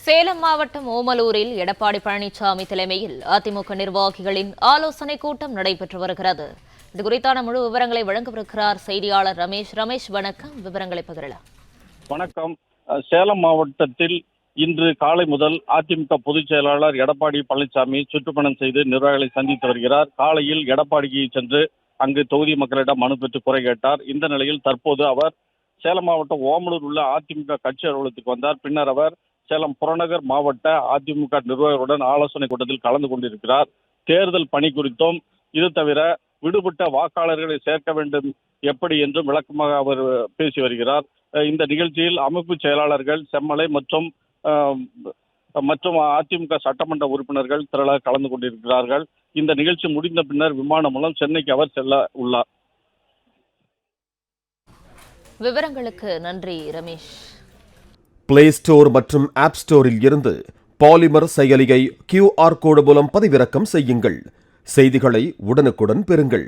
சேலம் மாவட்டம் ஓமலூரில் எடப்பாடி பழனிசாமி தலைமையில் அதிமுக நிர்வாகிகளின் ஆலோசனை கூட்டம் நடைபெற்று வருகிறது. இது குறித்தான முழு விவரங்களை வழங்கவிருக்கிறார் செய்தியாளர் ரமேஷ். ரமேஷ், வணக்கம். விவரங்களை பகிரலாம். வணக்கம். சேலம் மாவட்டத்தில் இன்று காலை முதல் அதிமுக பொதுச் செயலாளர் எடப்பாடி பழனிசாமி சுற்றுப்பயணம் செய்து நிர்வாகிகளை சந்தித்து வருகிறார். காலையில் எடப்பாடிக்கு சென்று அங்கு தொகுதி மக்களிடம் மனு பெற்று குறை கேட்டார். இந்த நிலையில் தற்போது அவர் சேலம் மாவட்டம் ஓமலூர் உள்ள அதிமுக கட்சி அலுவலகத்துக்கு வந்தார். பின்னர் அவர் சேலம் புறநகர் மாவட்ட அதிமுக நிர்வாகிகளுடன் ஆலோசனை கூட்டத்தில் கலந்து கொண்டிருக்கிறார். தேர்தல் பணி குறித்தும், இது தவிர விடுபட்ட வாக்காளர்களை சேர்க்க வேண்டும் எப்படி என்றும் விளக்கமாக அவர் பேசி வருகிறார். இந்த நிகழ்ச்சியில் அமைப்பு செயலாளர்கள் செம்மலை மற்றும் அதிமுக சட்டமன்ற உறுப்பினர்கள் திரளாக கலந்து கொண்டிருக்கிறார்கள். இந்த நிகழ்ச்சி முடிந்த பின்னர் விமானம் மூலம் சென்னைக்கு அவர் செல்ல உள்ளார். விவரங்களுக்கு நன்றி ரமேஷ். பிளே ஸ்டோர் மற்றும் ஆப் ஸ்டோரில் இருந்து பாலிமர் செயலியை QR கோடு மூலம் பதிவிறக்கம் செய்யுங்கள். செய்திகளை உடனுக்குடன் பெறுங்கள்.